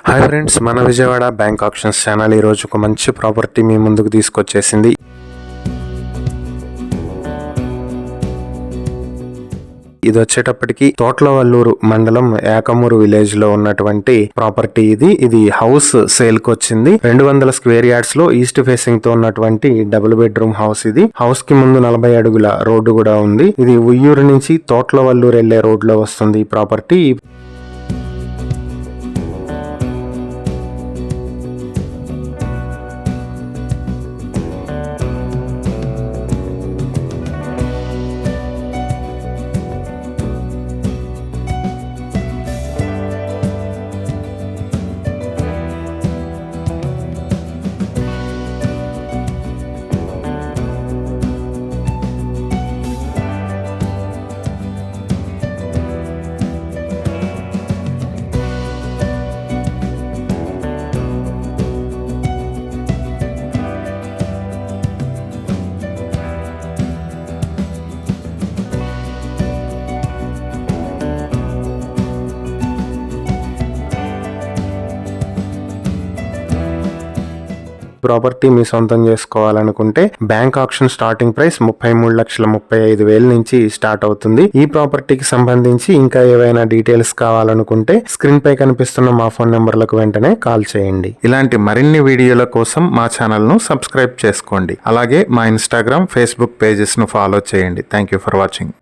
Hi friends, మన Vijayawada bank options channel ఈరోజు ఒక మంచి ప్రాపర్టీ మీ ముందుకు తీసుకొచ్చేసింది. ఇది వచ్చేటప్పటికి తోట్లవల్లూరు మండలం ఏకమూరు విలేజ్ లో ఉన్నటువంటి ప్రాపర్టీ. ఇది హౌస్ సేల్ కి వచ్చింది. 200 స్క్వేర్ యార్డ్స్ లో ఈస్ట్ ఫేసింగ్ తో ఉన్నటువంటి డబుల్ బెడ్రూమ్ హౌస్. ఇది హౌస్ కి ముందు 40 అడుగుల రోడ్డు కూడా ఉంది. ఇది ఉయ్యూరు నుంచి తోట్లవల్లూరు వెళ్లే రోడ్ లో వస్తుంది ఈ ప్రాపర్టీ. ప్రాపర్టీ మీ సొంతం చేసుకోవాలనుకుంటే బ్యాంక్ ఆప్షన్ స్టార్టింగ్ ప్రైస్ 33,35,000 నుంచి స్టార్ట్ అవుతుంది. ఈ ప్రాపర్టీకి సంబంధించి ఇంకా ఏవైనా డీటెయిల్స్ కావాలనుకుంటే స్క్రీన్ పై కనిపిస్తున్న మా ఫోన్ నెంబర్లకు వెంటనే కాల్ చేయండి. ఇలాంటి మరిన్ని వీడియోల కోసం మా ఛానల్ ను సబ్స్క్రైబ్ చేసుకోండి. అలాగే మా ఇన్స్టాగ్రామ్, ఫేస్బుక్ పేజెస్ ను ఫాలో చేయండి. Thank you for watching.